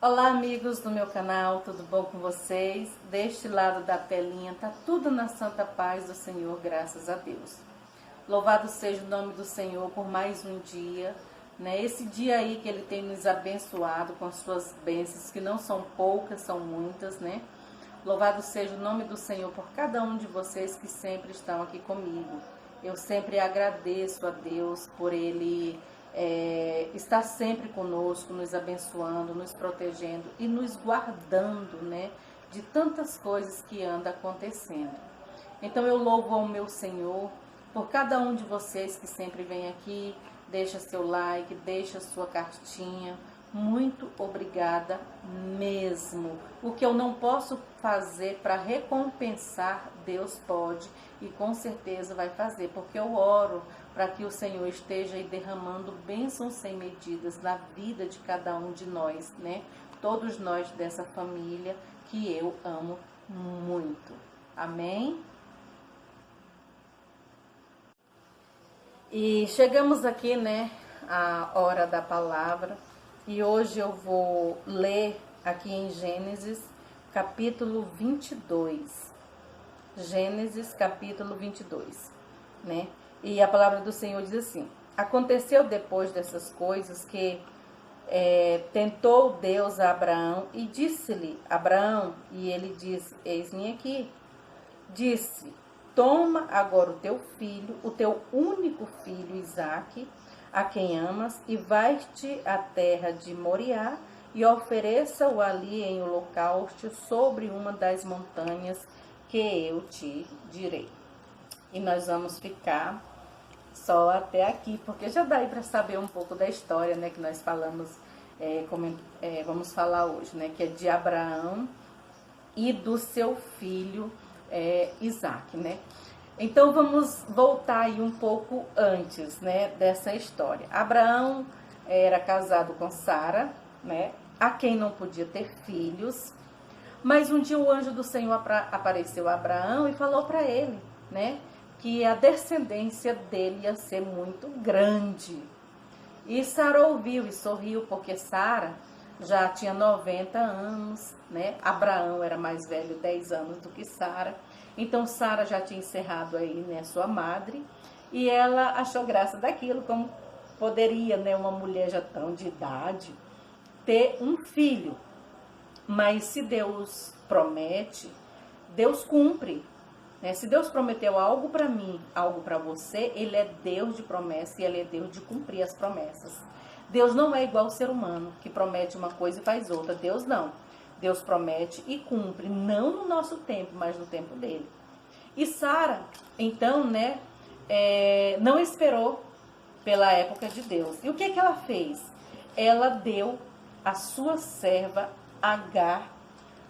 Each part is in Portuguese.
Olá, amigos do meu canal, tudo bom com vocês? Deste lado da telinha tá tudo na santa paz do Senhor, graças a Deus. Louvado seja o nome do Senhor por mais um dia, né? Esse dia aí que Ele tem nos abençoado com as suas bênçãos, que não são poucas, são muitas, né? Louvado seja o nome do Senhor por cada um de vocês que sempre estão aqui comigo. Eu sempre agradeço a Deus por Ele estar sempre conosco, nos abençoando, nos protegendo e nos guardando, né, de tantas coisas que andam acontecendo. Então eu louvo ao meu Senhor por cada um de vocês que sempre vem aqui, deixa seu like, deixa sua cartinha. Muito obrigada mesmo. O que eu não posso fazer para recompensar, Deus pode e com certeza vai fazer, porque eu oro para que o Senhor esteja aí derramando bênçãos sem medidas na vida de cada um de nós, né? Todos nós dessa família que eu amo muito. Amém? E chegamos aqui, né, à hora da palavra. E hoje eu vou ler aqui em Gênesis, capítulo 22. Gênesis, capítulo 22, né? E a palavra do Senhor diz assim: aconteceu depois dessas coisas que tentou Deus a Abraão e disse-lhe, Abraão, e ele diz, eis-me aqui, disse, toma agora o teu filho, o teu único filho Isaque, a quem amas, e vais-te à terra de Moriá e ofereça-o ali em holocausto sobre uma das montanhas que eu te direi. E nós vamos ficar só até aqui, porque já dá aí para saber um pouco da história, né, que nós falamos, vamos falar hoje, né, que é de Abraão e do seu filho Isaque, né. Então vamos voltar aí um pouco antes, né, dessa história. Abraão era casado com Sara, né, a quem não podia ter filhos, mas um dia o anjo do Senhor apareceu a Abraão e falou para ele, né, que a descendência dele ia ser muito grande. E Sara ouviu e sorriu, porque Sara já tinha 90 anos, né, Abraão era mais velho 10 anos do que Sara. Então, Sara já tinha encerrado aí, né, sua madre, e ela achou graça daquilo, como poderia, né, uma mulher já tão de idade ter um filho. Mas se Deus promete, Deus cumpre, né? Se Deus prometeu algo para mim, algo para você, Ele é Deus de promessa e Ele é Deus de cumprir as promessas. Deus não é igual ao ser humano, que promete uma coisa e faz outra. Deus não. Deus promete e cumpre, não no nosso tempo, mas no tempo dele. E Sara, então, né, não esperou pela época de Deus. E o que ela fez? Ela deu a sua serva Agar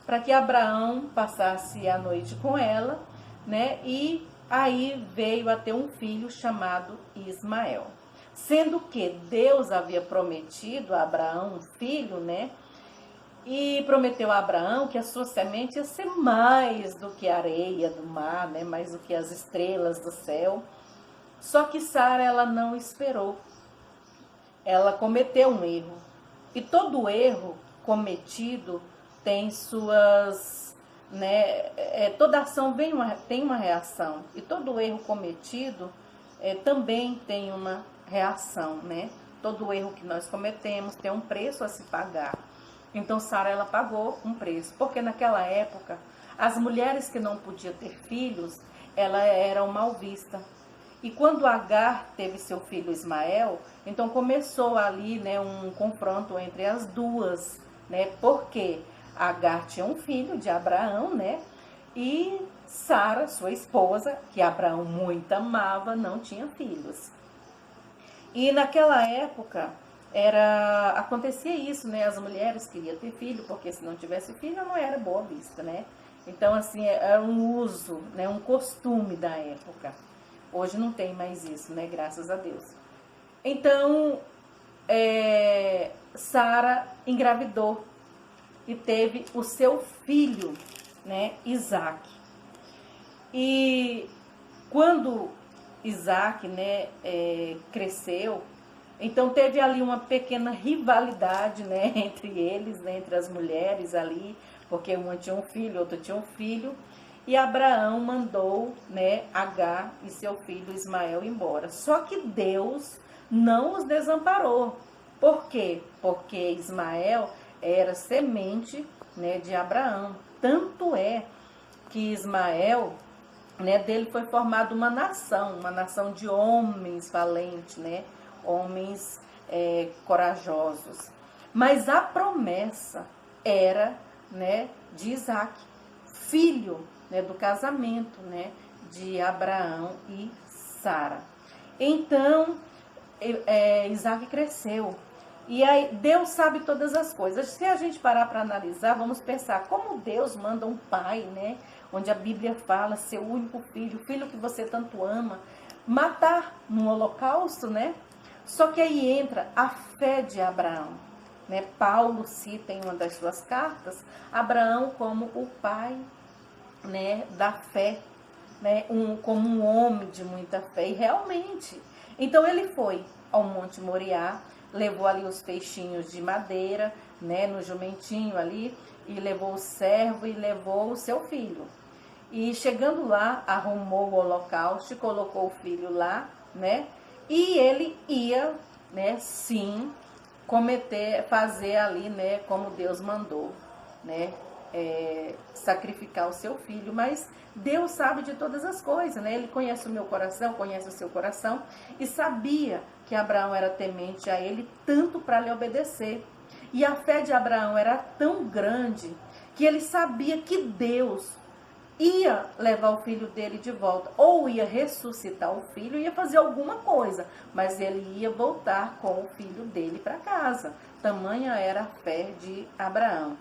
para que Abraão passasse a noite com ela, né, e aí veio a ter um filho chamado Ismael. Sendo que Deus havia prometido a Abraão um filho, né, e prometeu a Abraão que a sua semente ia ser mais do que a areia do mar, né? Mais do que as estrelas do céu. Só que Sara, ela não esperou. Ela cometeu um erro. E todo erro cometido tem suas, né? Toda ação tem uma reação. E todo erro cometido também tem uma reação, né? Todo erro que nós cometemos tem um preço a se pagar. Então Sara, ela pagou um preço, porque naquela época as mulheres que não podiam ter filhos, elas eram mal vistas. E quando Agar teve seu filho Ismael, então começou ali, né, um confronto entre as duas, né? Porque Agar tinha um filho de Abraão, né? E Sara, sua esposa, que Abraão muito amava, não tinha filhos. E naquela época acontecia isso, né? As mulheres queriam ter filho, porque se não tivesse filho, não era boa vista, né? Então, assim, era um uso, né? Um costume da época. Hoje não tem mais isso, né? Graças a Deus. Então, Sara engravidou e teve o seu filho, né? Isaque. E quando Isaque, né, cresceu, Então teve ali uma pequena rivalidade, né, entre eles, né, entre as mulheres ali, porque uma tinha um filho, outra tinha um filho. E Abraão mandou, né, Agar e seu filho Ismael embora. Só que Deus não os desamparou. Por quê? Porque Ismael era semente, né, de Abraão. Tanto é que Ismael, né, dele foi formada uma nação de homens valentes, né, homens corajosos. Mas a promessa era, né, de Isaac, filho, né, do casamento, né, de Abraão e Sara. Então, Isaac cresceu. E aí, Deus sabe todas as coisas. Se a gente parar para analisar, vamos pensar como Deus manda um pai, né, onde a Bíblia fala, seu único filho, o filho que você tanto ama, matar no holocausto, né? Só que aí entra a fé de Abraão, né? Paulo cita em uma das suas cartas Abraão como o pai, né, da fé, né, como um homem de muita fé. E realmente, então ele foi ao Monte Moriá, levou ali os peixinhos de madeira, né, no jumentinho ali, e levou o servo e levou o seu filho. E chegando lá, arrumou o holocausto, colocou o filho lá, né, e ele ia, né, sim, fazer ali, né, como Deus mandou, né, sacrificar o seu filho. Mas Deus sabe de todas as coisas, né? Ele conhece o meu coração, conhece o seu coração, e sabia que Abraão era temente a ele, tanto para lhe obedecer. E a fé de Abraão era tão grande que ele sabia que Deus ia levar o filho dele de volta, ou ia ressuscitar o filho, ia fazer alguma coisa, mas ele ia voltar com o filho dele para casa. Tamanha era a fé de Abraão.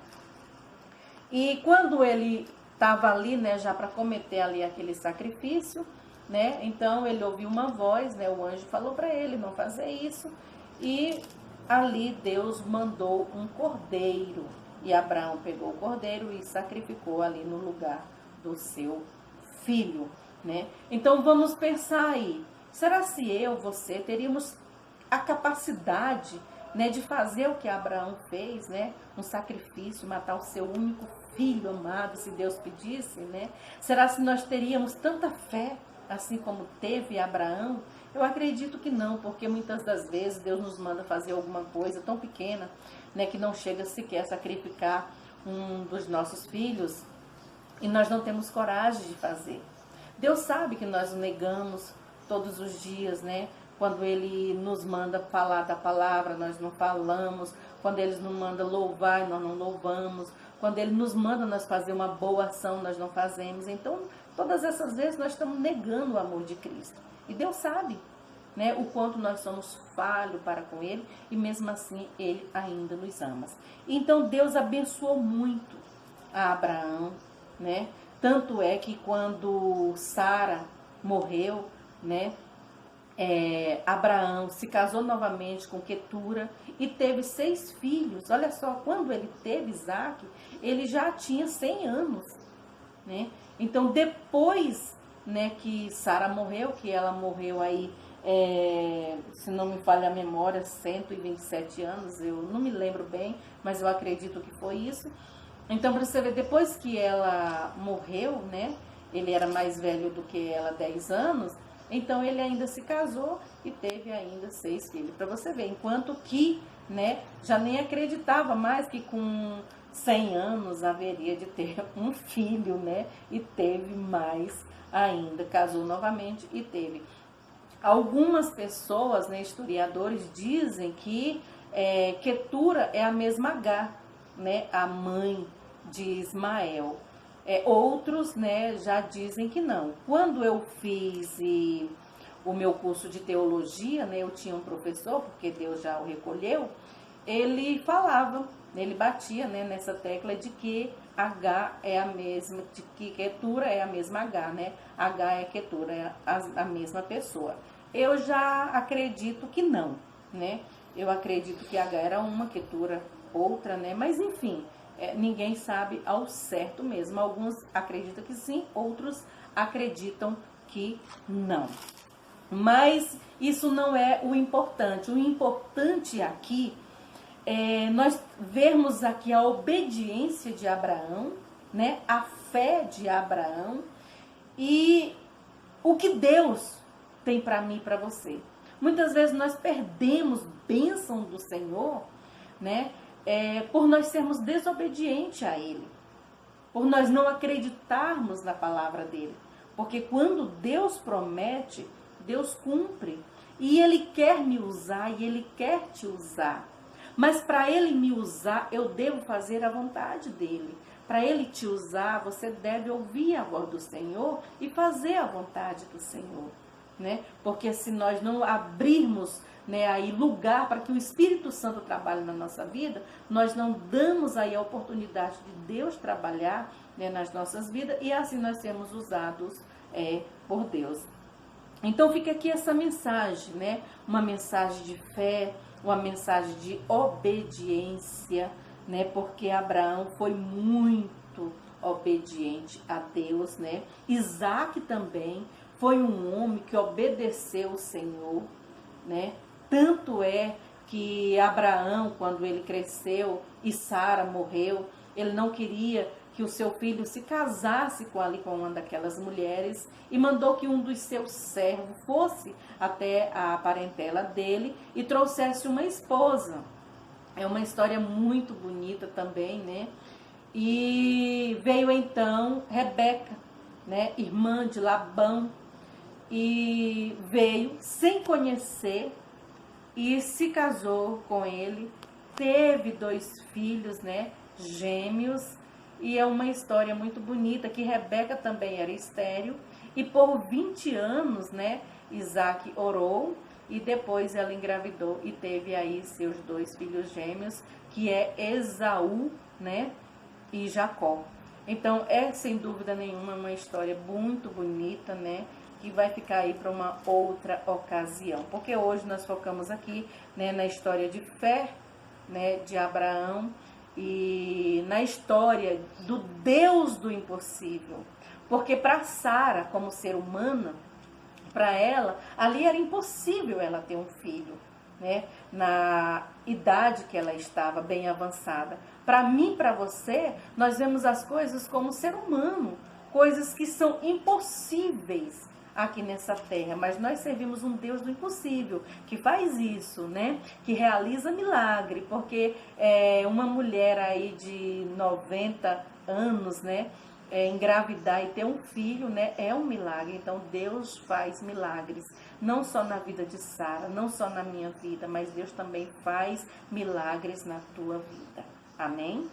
E quando ele estava ali, né, já para cometer ali aquele sacrifício, né, então ele ouviu uma voz, né, o anjo falou para ele não fazer isso, e ali Deus mandou um cordeiro, e Abraão pegou o cordeiro e sacrificou ali no lugar do seu filho, né? Então vamos pensar aí, será se você teríamos a capacidade, né, de fazer o que Abraão fez, né, um sacrifício, matar o seu único filho amado, se Deus pedisse, né? Será se nós teríamos tanta fé, assim como teve Abraão? Eu acredito que não, porque muitas das vezes Deus nos manda fazer alguma coisa tão pequena, né, que não chega sequer a sacrificar um dos nossos filhos, e nós não temos coragem de fazer. Deus sabe que nós o negamos todos os dias, né? Quando Ele nos manda falar da palavra, nós não falamos. Quando Ele nos manda louvar, nós não louvamos. Quando Ele nos manda nós fazer uma boa ação, nós não fazemos. Então, todas essas vezes nós estamos negando o amor de Cristo. E Deus sabe, né, o quanto nós somos falhos para com Ele, e mesmo assim Ele ainda nos ama. Então, Deus abençoou muito a Abraão, né? Tanto é que quando Sara morreu, né, Abraão se casou novamente com Quetura e teve 6 filhos. Olha só, quando ele teve Isaac, ele já tinha 100 anos, né? Então depois, né, que Sara morreu, que ela morreu aí, se não me falha a memória, 127 anos, eu não me lembro bem, mas eu acredito que foi isso. Então, para você ver, depois que ela morreu, né, ele era mais velho do que ela, 10 anos, então ele ainda se casou e teve ainda 6 filhos. Para você ver, enquanto que, né, já nem acreditava mais que com 100 anos haveria de ter um filho, né, e teve mais ainda, casou novamente e teve. Algumas pessoas, né, historiadores, dizem que Quetura é a mesma Agar, né, a mãe de Ismael. Outros, né, já dizem que não. Quando eu fiz o meu curso de teologia, né, eu tinha um professor, porque Deus já o recolheu, ele falava, ele batia, né, nessa tecla de que Agar é a mesma, de que Quetura é a mesma Agar, né? Agar é Quetura, é a mesma pessoa. Eu já acredito que não, né? Eu acredito que Agar era uma, Quetura outra, né? Mas enfim, ninguém sabe ao certo mesmo. Alguns acreditam que sim, outros acreditam que não. Mas isso não é o importante. O importante aqui é nós vermos aqui a obediência de Abraão, né? A fé de Abraão e o que Deus tem para mim e para você. Muitas vezes nós perdemos bênção do Senhor, né? Por nós sermos desobedientes a Ele, por nós não acreditarmos na palavra dele. Porque quando Deus promete, Deus cumpre. E Ele quer me usar e Ele quer te usar. Mas para Ele me usar, eu devo fazer a vontade dEle. Para Ele te usar, você deve ouvir a voz do Senhor e fazer a vontade do Senhor, né? Porque se nós não abrirmos, né, aí lugar para que o Espírito Santo trabalhe na nossa vida, nós não damos aí a oportunidade de Deus trabalhar, né, nas nossas vidas e assim nós sermos usados por Deus. Então fica aqui essa mensagem, né? Uma mensagem de fé, uma mensagem de obediência, né? Porque Abraão foi muito obediente a Deus, né? Isaac também foi um homem que obedeceu o Senhor, né? Tanto é que Abraão, quando ele cresceu e Sara morreu, ele não queria que o seu filho se casasse com uma daquelas mulheres e mandou que um dos seus servos fosse até a parentela dele e trouxesse uma esposa. É uma história muito bonita também, né? E veio então Rebeca, né, irmã de Labão, e veio sem conhecer e se casou com ele, teve 2 filhos, né, gêmeos, e é uma história muito bonita que Rebeca também era estéril e por 20 anos, né, Isaac orou e depois ela engravidou e teve aí seus 2 filhos gêmeos, que é Esaú, né, e Jacó. Então é sem dúvida nenhuma uma história muito bonita, né, que vai ficar aí para uma outra ocasião, porque hoje nós focamos aqui, né, na história de fé, né, de Abraão e na história do Deus do impossível, porque para Sara, como ser humana, para ela, ali era impossível ela ter um filho, né, na idade que ela estava bem avançada. Para mim, para você, nós vemos as coisas como ser humano, coisas que são impossíveis aqui nessa terra, mas nós servimos um Deus do impossível, que faz isso, né? Que realiza milagre, porque uma mulher aí de 90 anos, né? Engravidar e ter um filho, né? É um milagre. Então Deus faz milagres, não só na vida de Sara, não só na minha vida, mas Deus também faz milagres na tua vida. Amém?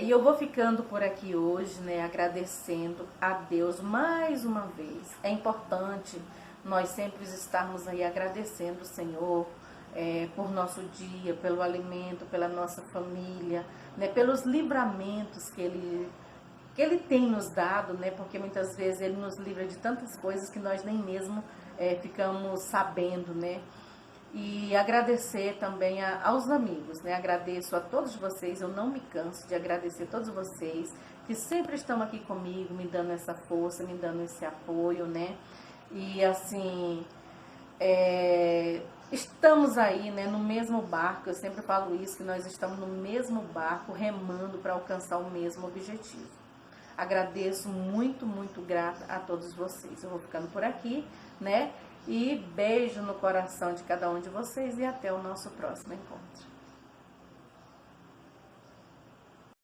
E eu vou ficando por aqui hoje, né, agradecendo a Deus mais uma vez. É importante nós sempre estarmos aí agradecendo o Senhor por nosso dia, pelo alimento, pela nossa família, né, pelos livramentos que Ele tem nos dado, né, porque muitas vezes Ele nos livra de tantas coisas que nós nem mesmo ficamos sabendo, né. E agradecer também aos amigos, né? Agradeço a todos vocês, eu não me canso de agradecer a todos vocês que sempre estão aqui comigo, me dando essa força, me dando esse apoio, né? E assim, estamos aí, né, no mesmo barco, eu sempre falo isso, que nós estamos no mesmo barco, remando para alcançar o mesmo objetivo. Agradeço muito, muito grata a todos vocês. Eu vou ficando por aqui, né? E beijo no coração de cada um de vocês e até o nosso próximo encontro.